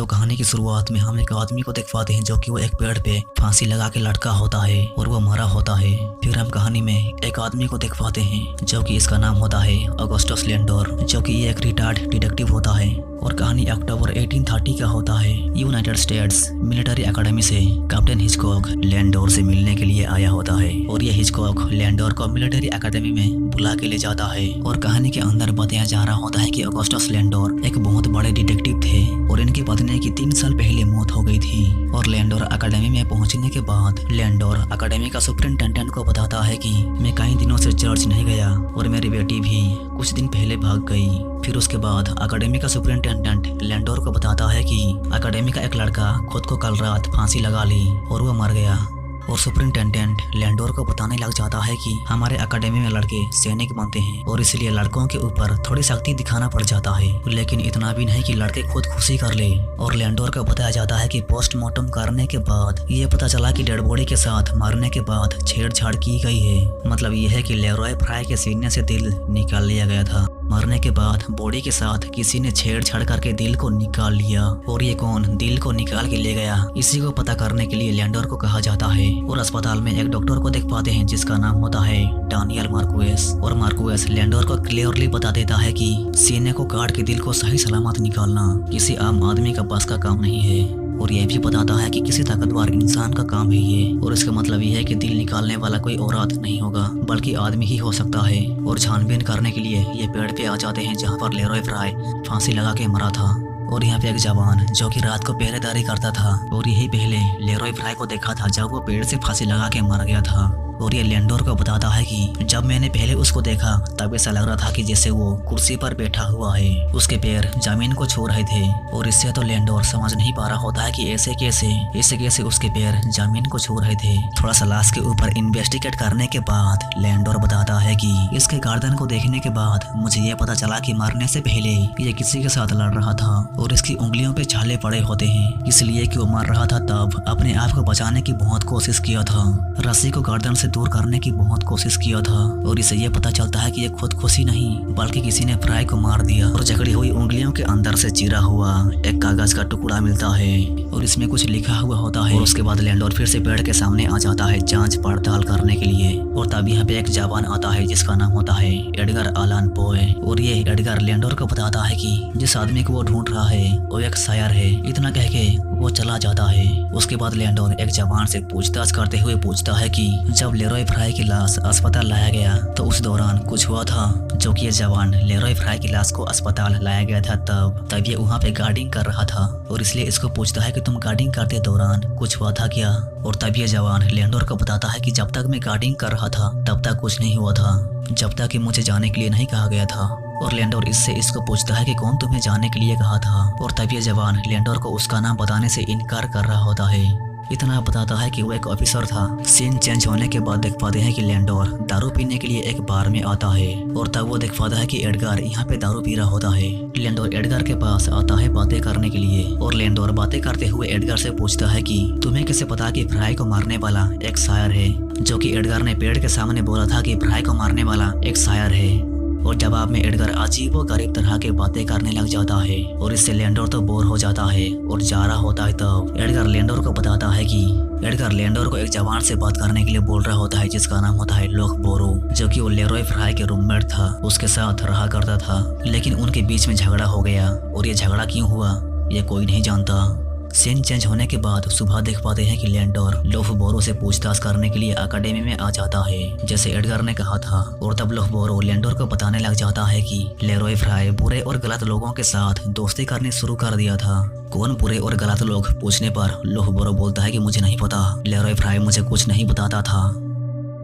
तो कहानी की शुरुआत में हम एक आदमी को देख पाते हैं जो कि वो एक पेड़ पे फांसी लगा के लटका होता है और वो मरा होता है। फिर हम कहानी में एक आदमी को देख पाते हैं जो कि इसका नाम होता है ऑगस्टस लेंडोर, जो कि ये एक रिटायर्ड डिटेक्टिव होता है। और कहानी अक्टूबर 1830 का होता है। यूनाइटेड स्टेट्स मिलिट्री एकेडमी से कैप्टन हिचकॉक लेंडोर से मिलने के लिए आया होता है और ये हिचकॉक लेंडोर को मिलिट्री एकेडमी में बुला के ले जाता है। और कहानी के अंदर बताया जा रहा होता है कि ऑगस्टस लेंडोर एक बहुत बड़े डिटेक्टिव थे और इनकी पत्नी की 3 साल पहले मौत हो गई थी। और लेंडोर एकेडमी में पहुंचने के बाद लेंडोर एकेडमी का सुपरिटेंडेंट को बताता है कि मैं कई दिनों से चर्च नहीं गया और मेरी बेटी भी कुछ दिन पहले भाग गई। फिर उसके बाद एकेडमी का सुपरिटेंडेंट लेंडोर को बताता है कि एकेडमी का एक लड़का खुद को कल रात फांसी लगा ली और वह मर गया। और सुपरिटेंडेंट लेंडोर को बताने लग जाता है कि हमारे एकेडमी में लड़के सैनिक बनते हैं और इसलिए लड़कों के ऊपर थोड़ी सख्ती दिखाना पड़ जाता है, लेकिन इतना भी नहीं कि लड़के खुद खुशी कर ले। और लेंडोर को बताया जाता है कि पोस्टमार्टम करने के बाद ये पता चला कि डेड बॉडी के साथ मरने के बाद छेड़छाड़ की गई है। मतलब यह है कि लेरॉय फ्राई के सीने से दिल निकाल लिया गया था। मरने के बाद बॉडी के साथ किसी ने छेड़छाड़ करके दिल को निकाल लिया। और ये कौन दिल को निकाल के ले गया, इसी को पता करने के लिए लेंडोर को कहा जाता है। और अस्पताल में एक डॉक्टर को देख पाते हैं जिसका नाम होता है डानियल मार्कुएस। और मार्कुएस लेंडोर को क्लियरली बता देता है कि सीने को काट के दिल को सही सलामत निकालना किसी आम आदमी का बस का काम नहीं है। और यह भी बताता है कि किसी ताकतवर इंसान का काम है ये। और इसका मतलब यह है कि दिल निकालने वाला कोई औरत नहीं होगा बल्कि आदमी ही हो सकता है। और छानबीन करने के लिए ये पेड़ पे आ जाते हैं जहाँ पर लेरॉय फ्राई फांसी लगा के मरा था। और यहाँ पे एक जवान जो कि रात को पहरेदारी करता था और यही पहले लेरॉय फ्राई को देखा था जब वो पेड़ से फांसी लगा के मर गया था। और ये लेंडोर को बताता है कि जब मैंने पहले उसको देखा तब ऐसा लग रहा था कि जैसे वो कुर्सी पर बैठा हुआ है, उसके पैर जमीन को छू रहे थे। और इससे तो लेंडोर समझ नहीं पा रहा होता है कि ऐसे कैसे उसके पैर जमीन को छू रहे थे। थोड़ा सा लाश के ऊपर इन्वेस्टिगेट करने के बाद लेंडोर बताता है कि इसके गर्दन को देखने के बाद मुझे ये पता चला कि मरने से पहले ये किसी के साथ लड़ रहा था और इसकी उंगलियों पे छाले पड़े होते हैं, इसलिए कि वो मर रहा था तब अपने आप को बचाने की बहुत कोशिश किया था। रस्सी को गर्दन से दूर करने की बहुत कोशिश किया था। और इसे ये पता चलता है कि ये खुदकुशी नहीं बल्कि किसी ने फ्राई को मार दिया। और जकड़ी हुई उंगलियों के अंदर से चीरा हुआ एक कागज का टुकड़ा मिलता है और इसमें कुछ लिखा हुआ होता है। और उसके बाद लेंडोर फिर से पेड़ के सामने आ जाता है जांच पड़ताल करने के लिए। और तब यहाँ पे एक जवान आता है जिसका नाम होता है एडगर अलान पोए। और ये एडगर लेंडोर को बताता है कि जिस आदमी को वो ढूंढ रहा है वो एक शायर है। इतना कह के वो चला जाता है। उसके बाद लेंडोर एक जवान से पूछताछ करते हुए पूछता है कि जब लेरॉय फ्राई की लाश अस्पताल लाया गया तो उस दौरान कुछ हुआ था, जो कि ये जवान लेरॉय फ्राई की लाश को अस्पताल लाया गया था तब ये वहाँ पे गार्डिंग कर रहा था और इसलिए इसको पूछता है कि तुम गार्डिंग करते दौरान कुछ हुआ था क्या। और तब ये जवान लेंडोर को बताता है कि जब तक मैं गार्डिंग कर रहा था तब तक कुछ नहीं हुआ था, जब तक कि मुझे जाने के लिए नहीं कहा गया था। और लेंडोर इसको पूछता है कि कौन तुम्हें जाने के लिए कहा था। और तब ये जवान लेंडोर को उसका नाम बताने से इनकार कर रहा होता है। इतना बताता है कि वो एक ऑफिसर था। सीन चेंज होने के बाद देख पाते हैं कि लेंडोर दारू पीने के लिए एक बार में आता है और तब वो देख पाता है कि एडगर यहाँ पे दारू पी रहा होता है। लेंडोर एडगर के पास आता है बातें करने के लिए और लेंडोर बातें करते हुए एडगर से पूछता है कि तुम्हें कैसे पता कि फ्राई को मारने वाला एक शायर है, जो कि एडगर ने पेड़ के सामने बोला था कि फ्राई को मारने वाला एक शायर है। और जवाब में एडगर अजीब व गरीब तरह के बातें करने लग जाता है और इससे लेंडोर तो बोर हो जाता है और जा रहा होता है। तब एडगर लेंडोर को बताता है कि एडगर लेंडोर को एक जवान से बात करने के लिए बोल रहा होता है जिसका नाम होता है लोक बोरो, जो कि वो लेरॉय फ्राई के रूममेट था, उसके साथ रहा करता था। लेकिन उनके बीच में झगड़ा हो गया और ये झगड़ा क्यों हुआ ये कोई नहीं जानता। सीन चेंज होने के बाद सुबह देख पाते हैं कि लेंडोर लोफ बोरो से पूछताछ करने के लिए एकेडमी में आ जाता है जैसे एडगर ने कहा था। और तब लोफ बोरो लेंडोर को बताने लग जाता है कि लेरॉय फ्राई बुरे और गलत लोगों के साथ दोस्ती करनी शुरू कर दिया था। कौन बुरे और गलत लोग पूछने पर लोफ बोरो बोलता है कि मुझे नहीं पता, लेरॉय फ्राई मुझे कुछ नहीं बताता था।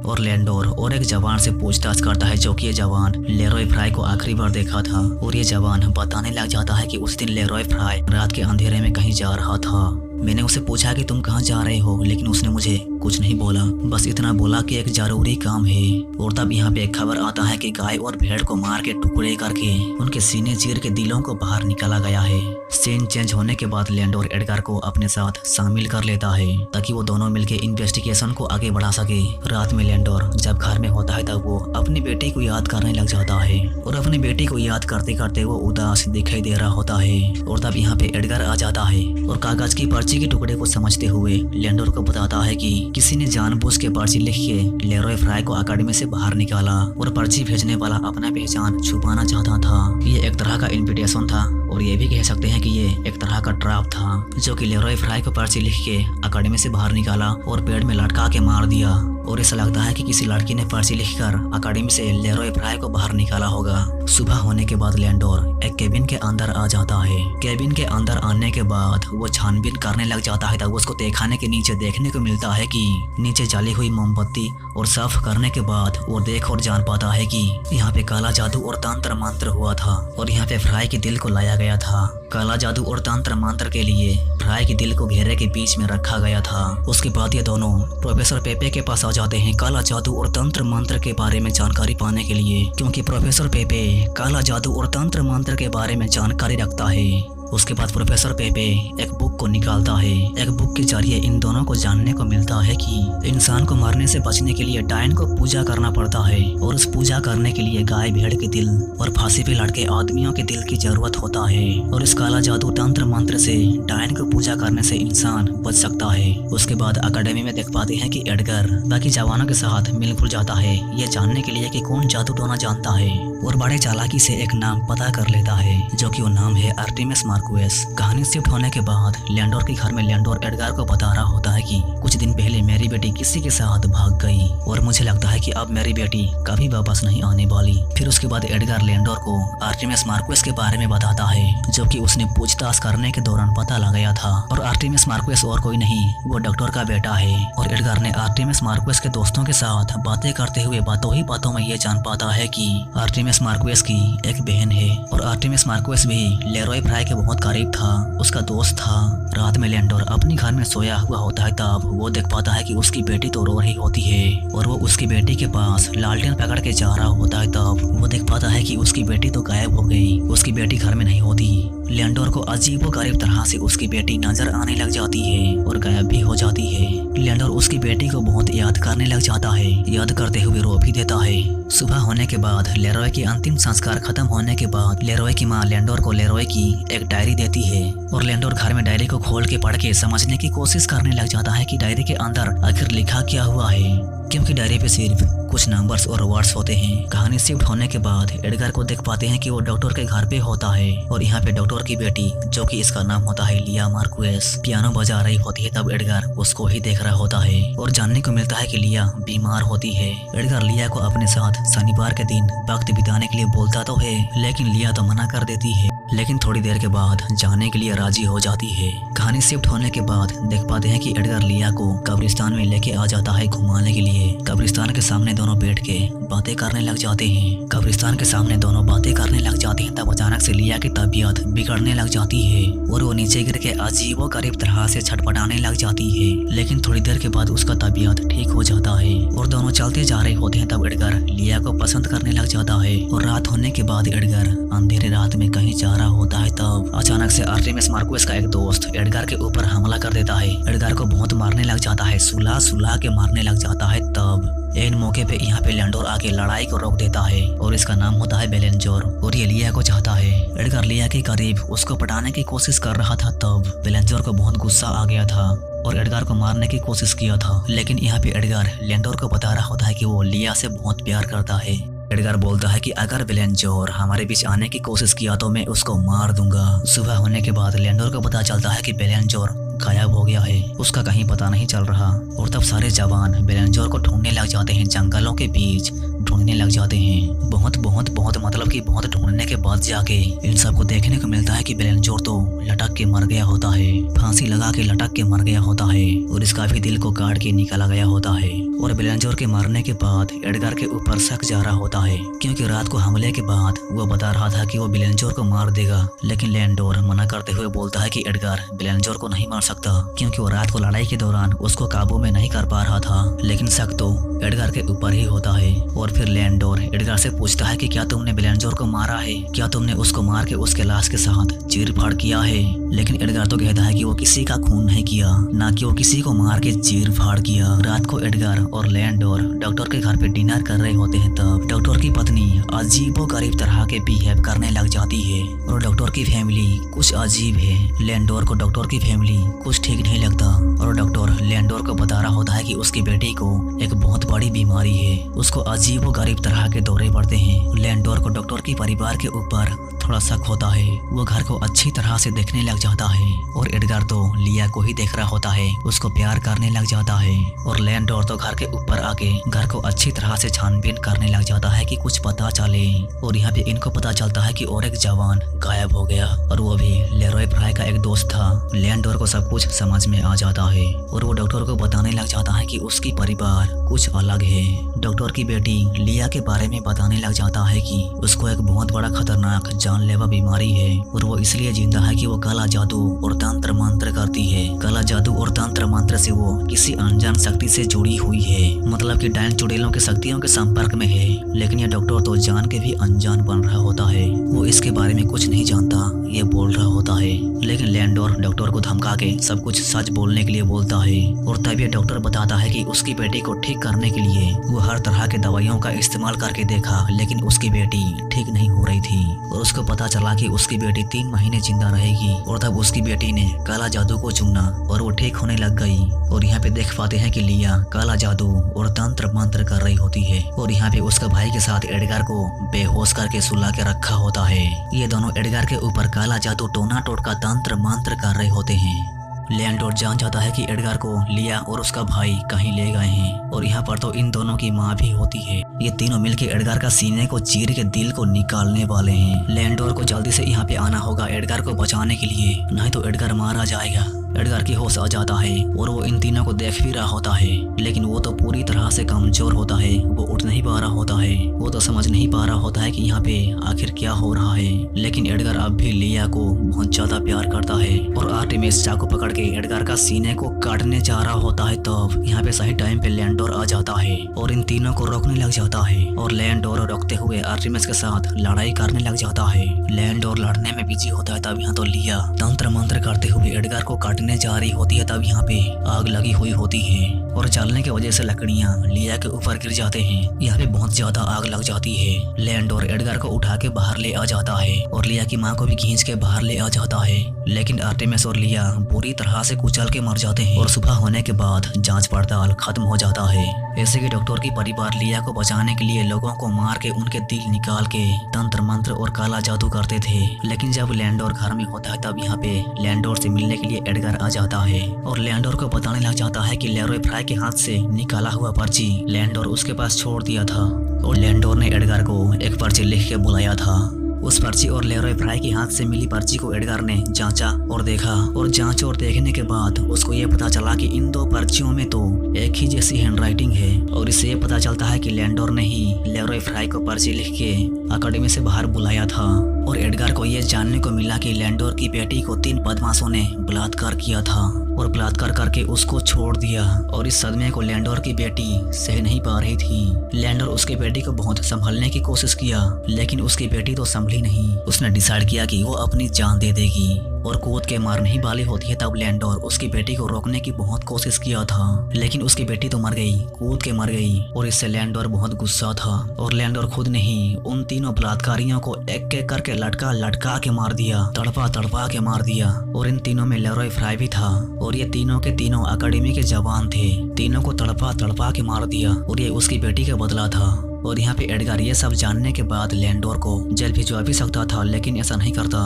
और लेंडोर और एक जवान से पूछताछ करता है जो कि ये जवान लेरॉय फ्राई को आखिरी बार देखा था। और ये जवान बताने लग जाता है कि उस दिन लेरॉय फ्राई रात के अंधेरे में कहीं जा रहा था। मैंने उसे पूछा कि तुम कहाँ जा रहे हो, लेकिन उसने मुझे कुछ नहीं बोला, बस इतना बोला कि एक जरूरी काम है। और तब यहाँ पे एक खबर आता है कि गाय और भेड़ को मार के टुकड़े करके उनके सीने चीर के दिलों को बाहर निकाला गया है। सीन चेंज होने के बाद लेंडोर एडगर को अपने साथ शामिल कर लेता है ताकि वो दोनों मिलके इन्वेस्टिगेशन को आगे बढ़ा सके। रात में लेंडोर जब घर में होता है तब वो अपनी बेटी को याद करने लग जाता है और अपनी बेटी को याद करते करते वो उदास दिखाई दे रहा होता है। और तब यहाँ पे एडगर आ जाता है कागज की पर्ची के टुकड़े को समझते हुए लेंडोर को बताता है कि किसी ने जानबूझ के पर्ची लिख के लेरॉय फ्राई को अकेडमी से बाहर निकाला और पर्ची भेजने वाला अपना पहचान छुपाना चाहता था। ये एक तरह का इन्विटेशन था और ये भी कह सकते हैं कि ये एक तरह का ट्रैप था, जो कि लेरॉय फ्राई को पर्ची लिख के अकेडमी से बाहर निकाला और पेड़ में लटका के मार दिया। और ऐसा लगता है कि किसी लड़की ने पर्ची लिखकर अकेडमी से लेरॉय फ्राई को बाहर निकाला होगा। सुबह होने के बाद लेंडोर एक केबिन के अंदर आ जाता है। केबिन के अंदर आने के बाद वो छानबीन करने लग जाता है तब उसको तहखाने के नीचे देखने को मिलता है कि नीचे जली हुई मोमबत्ती, और साफ करने के बाद वो देख और जान पाता है कि यहाँ पे काला जादू और तंत्र मंत्र हुआ था और यहाँ पे फ्राई के दिल को लाया गया था। काला जादू और तंत्र मंत्र के लिए फ्राई के दिल को घेरे के बीच में रखा गया था। उसके बाद ये दोनों प्रोफेसर पेपे के पास आ जाते हैं काला जादू और तंत्र मंत्र के बारे में जानकारी पाने के लिए, क्योंकि प्रोफेसर पेपे काला जादू और तंत्र मंत्र के बारे में जानकारी रखता है। उसके बाद प्रोफेसर पेपे एक बुक को निकालता है। एक बुक के जरिए इन दोनों को जानने को मिलता है कि इंसान को मरने से बचने के लिए डायन को पूजा करना पड़ता है और उस पूजा करने के लिए गाय भेड़ के दिल और फांसी पे लटके आदमियों के दिल की जरूरत होता है। और इस काला जादू तंत्र मंत्र से डायन को पूजा करने से इंसान बच सकता है। उसके बाद अकेडमी में देख पाते हैं कि एडगर बाकी जवानों के साथ मिलजुल जाता है ये जानने के लिए कि कौन जादू टोना जानता है, और बड़े चालाकी से एक नाम पता कर लेता है, जो कि वो नाम है आर्टेमिस मार्क्वेस। कहानी शिफ्ट होने के बाद लेंडोर के घर में लेंडोर एडगर को बता रहा होता है कि कुछ दिन पहले मेरी बेटी किसी के साथ भाग गई और मुझे लगता है कि अब मेरी बेटी कभी वापस नहीं आने वाली। फिर उसके बाद एडगर लेंडोर को आर्टेमिस मार्क्वेस के बारे में बताता है, जो कि उसने पूछताछ करने के दौरान पता लगाया था। और आर्टेमिस मार्क्वेस और कोई नहीं, वो डॉक्टर का बेटा है। और एडगर ने आर्टेमिस मार्क्वेस के दोस्तों के साथ बातें करते हुए बातों ही बातों में ये जान पाता है कि आर्टेमिस मार्क्वेस की एक बहन है और आर्टेमिस मार्क्वेस भी लेरॉय फ्राई के बहुत करीब था, उसका दोस्त था। रात में लेंडोर अपने घर में सोया हुआ होता है तब वो देख पाता है कि उसकी बेटी तो रो रही होती है और वो उसकी बेटी के पास लालटेन पकड़ के जा रहा होता है तब वो देख पाता है कि उसकी बेटी तो गायब हो गई, उसकी बेटी घर में नहीं होती। लेंडोर को अजीबोगरीब तरह से उसकी बेटी नजर आने लग जाती है और गायब भी हो जाती है। लेंडोर उसकी बेटी को बहुत याद करने लग जाता है, याद करते हुए रो भी देता है। सुबह होने के बाद लेरॉय की अंतिम संस्कार खत्म होने के बाद लेरॉय की माँ लेंडोर को लेरॉय की एक डायरी देती है और लेंडोर घर में डायरी को खोल के पढ़ के समझने की कोशिश करने लग जाता है कि डायरी के अंदर आखिर लिखा क्या हुआ है, क्योंकि डायरी पे सिर्फ कुछ नंबर्स और वर्ड्स होते हैं। कहानी शिफ्ट होने के बाद एडगर को देख पाते हैं कि वो डॉक्टर के घर पे होता है और यहाँ पे डॉक्टर की बेटी, जो कि इसका नाम होता है लिया मार्क्वेस, पियानो बजा रही होती है। तब एडगर उसको ही देख रहा होता है और जानने को मिलता है कि लिया बीमार होती है। एडगर लिया को अपने साथ शनिवार के दिन वक्त बिताने के लिए बोलता तो है, लेकिन लिया तो मना कर देती है, लेकिन थोड़ी देर के बाद जाने के लिए राजी हो जाती है। कहानी शिफ्ट होने के बाद देख पाते हैं कि एडगर लिया को कब्रिस्तान में लेके आ जाता है घुमाने के लिए। कब्रिस्तान के सामने दोनों बैठ के बातें करने लग जाते हैं। कब्रिस्तान के सामने दोनों बातें करने लग जाते हैं तब अचानक से लिया की तबीयत बिगड़ने लग जाती है और वो नीचे गिर के अजीबोगरीब तरह से छटपटाने लग जाती है, लेकिन थोड़ी देर के बाद उसका तबीयत ठीक हो जाता है और दोनों चलते जा रहे होते हैं। तब एडगर लिया को पसंद करने लग जाता है और रात होने के बाद एडगर अंधेरे रात में कहीं जा रहा होता है तब अचानक से आर्टेमिस मार्क्वेस का एक दोस्त एडगर के ऊपर हमला कर देता है। एडगर को बहुत मारने लग जाता है, सुला सुला के मारने लग जाता है। तब इन मौके पे यहाँ पे लेंडोर आके लड़ाई को रोक देता है और इसका नाम होता है बेलेंजोर और ये लिया को चाहता है। एडगर लिया के करीब उसको पटाने की कोशिश कर रहा था तब बेलेंजोर को बहुत गुस्सा आ गया था और एडगर को मारने की कोशिश किया था, लेकिन यहाँ पे एडगर लेंडोर को बता रहा होता है कि वो लिया से बहुत प्यार करता है। एडगर बोलता है कि अगर बेलेंजोर हमारे बीच आने की कोशिश किया तो मैं उसको मार दूंगा। सुबह होने के बाद लेंडोर को पता चलता है कि बेलेंजोर गायब हो गया है, उसका कहीं पता नहीं चल रहा और तब सारे जवान बेलेंजोर को ढूंढने लग जाते हैं, जंगलों के बीच ढूंढने लग जाते हैं। बहुत बहुत बहुत मतलब कि बहुत ढूंढने के बाद जाके इन सबको देखने को मिलता है कि बेलेंजोर तो लटक के मर गया होता है, फांसी लगा के लटक के मर गया होता है और इसका भी दिल को काट के निकाला गया होता है। और बेलेंजोर के मरने के बाद एडगर के ऊपर शक जा रहा होता है, क्योंकि रात को हमले के बाद वो बता रहा था कि वो बेलेंजोर को मार देगा, लेकिन लेंडोर मना करते हुए बोलता है कि एडगर बेलेंजोर को नहीं मार सकता, क्योंकि वो रात को लड़ाई के दौरान उसको काबू में नहीं कर पा रहा था। लेकिन शक तो एडगर के ऊपर ही होता है और फिर लैंडोर एडगार से पूछता है कि क्या तुमने बेलेंजोर को मारा है, क्या तुमने उसको मार के उसके लाश के साथ चीर फाड़ किया है। लेकिन एडगार तो कहता है कि वो किसी का खून नहीं किया, ना कि वो किसी को मार के चीर फाड़ किया। रात को एडगार और लैंडोर डॉक्टर के घर पे डिनर कर रहे होते हैं, तब डॉक्टर की पत्नी अजीबोगरीब तरह के बिहेव करने लग जाती है और डॉक्टर की फैमिली कुछ अजीब है। लैंडोर को डॉक्टर की फैमिली कुछ ठीक नहीं लगता और डॉक्टर लैंडोर को बता रहा होता है कि उसकी बेटी को एक बहुत बड़ी बीमारी है, उसको अजीबोगरीब तरह के दौरे पड़ते हैं। लैंडोर को डॉक्टर की परिवार के ऊपर थोड़ा शक होता है, वो घर को अच्छी तरह से देखने लग जाता है और एडगार तो लिया को ही देख रहा होता है, उसको प्यार करने लग जाता है। और लैंडोर तो घर के ऊपर आके घर को अच्छी तरह से छानबीन करने लग जाता है कि कुछ पता चले। और यहाँ पे इनको पता चलता है कि और एक जवान गायब हो गया और वो भी लेरॉय फ्राई का एक दोस्त था। लैंडोर को सब कुछ समझ में आ जाता है और वो डॉक्टर को बताने लग जाता है कि उसकी परिवार कुछ अलग है। डॉक्टर की बेटी लिया के बारे में बताने लग जाता है कि उसको एक बहुत बड़ा खतरनाक जानलेवा बीमारी है और वो इसलिए जिंदा है कि वो काला जादू और तंत्र मंत्र करती है। काला जादू और तंत्र मंत्र से वो किसी अनजान शक्ति से जुड़ी हुई है, मतलब कि डायन चुड़ैलों की शक्तियों के संपर्क में है। लेकिन ये डॉक्टर तो जान के भी अनजान बन रहा होता है, वो इसके बारे में कुछ नहीं जानता, ये बोल रहा होता है। लेकिन लैंडोर डॉक्टर को धमका के सब कुछ सच बोलने के लिए बोलता है और तब ये डॉक्टर बताता है कि उसकी बेटी को ठीक करने के लिए वो हर तरह के दवाइयों का इस्तेमाल करके देखा, लेकिन उसकी बेटी ठीक नहीं हो रही थी और उसको पता चला कि उसकी बेटी 3 महीने जिंदा रहेगी। और तब उसकी बेटी ने काला जादू को चुना और वो ठीक होने लग गई। और यहाँ पे देख पाते हैं कि लिया काला जादू और तंत्र मंत्र कर रही होती है और यहाँ पे उसका भाई के साथ एडगार को बेहोश करके सुला के रखा होता है। ये दोनों एडगार के ऊपर काला जादू टोना टोटका तंत्र मंत्र कर रहे होते हैं। लैंडोर जान जाता है कि एडगार को लिया और उसका भाई कहीं ले गए हैं और यहाँ पर तो इन दोनों की माँ भी होती है। ये तीनों मिलके एडगार का सीने को चीर के दिल को निकालने वाले हैं। लैंडोर को जल्दी से यहाँ पे आना होगा एडगार को बचाने के लिए, नहीं तो एडगार मारा जाएगा। एडगार की होश आ जाता है और वो इन तीनों को देख भी रहा होता है, लेकिन वो तो पूरी तरह से कमजोर होता है, वो उठ नहीं पा रहा होता है, वो तो समझ नहीं पा रहा होता है कि यहाँ पे आखिर क्या हो रहा है। लेकिन एडगार अब भी लिया को बहुत ज्यादा प्यार करता है और आर्टेमिस चाकू पकड़ के एडगार का सीने को काटने जा रहा होता है। तब यहाँ पे सही टाइम पे लैंडोर आ जाता है और इन तीनों को रोकने लग जाता है और लैंडोर रोकते हुए आर्टेमिस के साथ लड़ाई करने लग जाता है। लैंडोर लड़ने में बिजी होता है, तब यहाँ तो लिया तंत्र मंत्र करते हुए एडगार को काटने जा रही होती है। तब यहाँ पे आग लगी हुई होती है और जलने की वजह से लकड़ियाँ लिया के ऊपर गिर जाते हैं। यहाँ पे बहुत ज्यादा आग लग जाती है। लैंडोर एडगार को उठा के बाहर ले आ जाता है और लिया की माँ को भी खींच के बाहर ले आ जाता है। लेकिन आर्टेमिस और लिया बुरी तरह से कुचल के मर जाते हैं और सुबह होने के बाद जांच पड़ताल खत्म हो जाता है। ऐसे कि डॉक्टर की परिवार लिया को बचाने के लिए लोगों को मार के उनके दिल निकाल के तंत्र मंत्र और काला जादू करते थे। लेकिन जब लैंडोर घर में होता है, तब यहाँ पे लैंडोर से मिलने के लिए एडगार आ जाता है और लैंडोर को बताने लग जाता है कि लेरॉय फ्राई के हाथ से निकाला हुआ पर्ची लैंडोर उसके पास छोड़ दिया था और लैंडोर ने एडगार को एक पर्ची लिख के बुलाया था। उस पर्ची और लेरॉय फ्राई के हाथ से मिली पर्ची को एडगार ने जांचा और देखा और जांच और देखने के बाद उसको ये पता चला कि इन 2 पर्चियों में तो एक ही जैसी हैंडराइटिंग है और इससे ये पता चलता है कि लैंडोर ने ही लेरॉय फ्राई को पर्ची लिख के अकेडमी से बाहर बुलाया था। और एडगार को ये जानने को मिला कि लैंडोर की बेटी को 3 बदमाशों ने बलात्कार किया था और बलात्कार करके उसको छोड़ दिया और इस सदमे को लैंडोर की बेटी सह नहीं पा रही थी। लैंडोर उसकी बेटी को बहुत संभालने की कोशिश किया, लेकिन उसकी बेटी तो संभली नहीं। उसने डिसाइड किया कि वो अपनी जान दे देगी और कूद के मारने ही वाली होती है। तब लैंडोर उसकी बेटी को रोकने की बहुत कोशिश किया था, लेकिन उसकी बेटी तो मर गई, कूद के मर गई और इससे लैंडोर बहुत गुस्सा था और लैंडोर खुद ने ही उन तीनों बलात्कारियों को एक एक करके लटका के मार दिया, तड़पा के मार दिया। और इन तीनों में लेरॉय फ्राई भी था और ये तीनों के तीनों अकेडमी के जवान थे। तीनों को तड़पा के मार दिया और ये उसकी बेटी का बदला था। और यहाँ पे एडगार ये सब जानने के बाद लैंडोर को जेल भिजवा भी सकता था, लेकिन ऐसा नहीं करता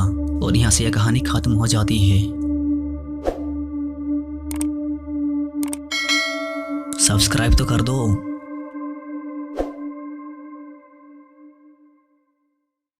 और यहाँ से यह कहानी खत्म हो जाती है। सब्सक्राइब तो कर दो।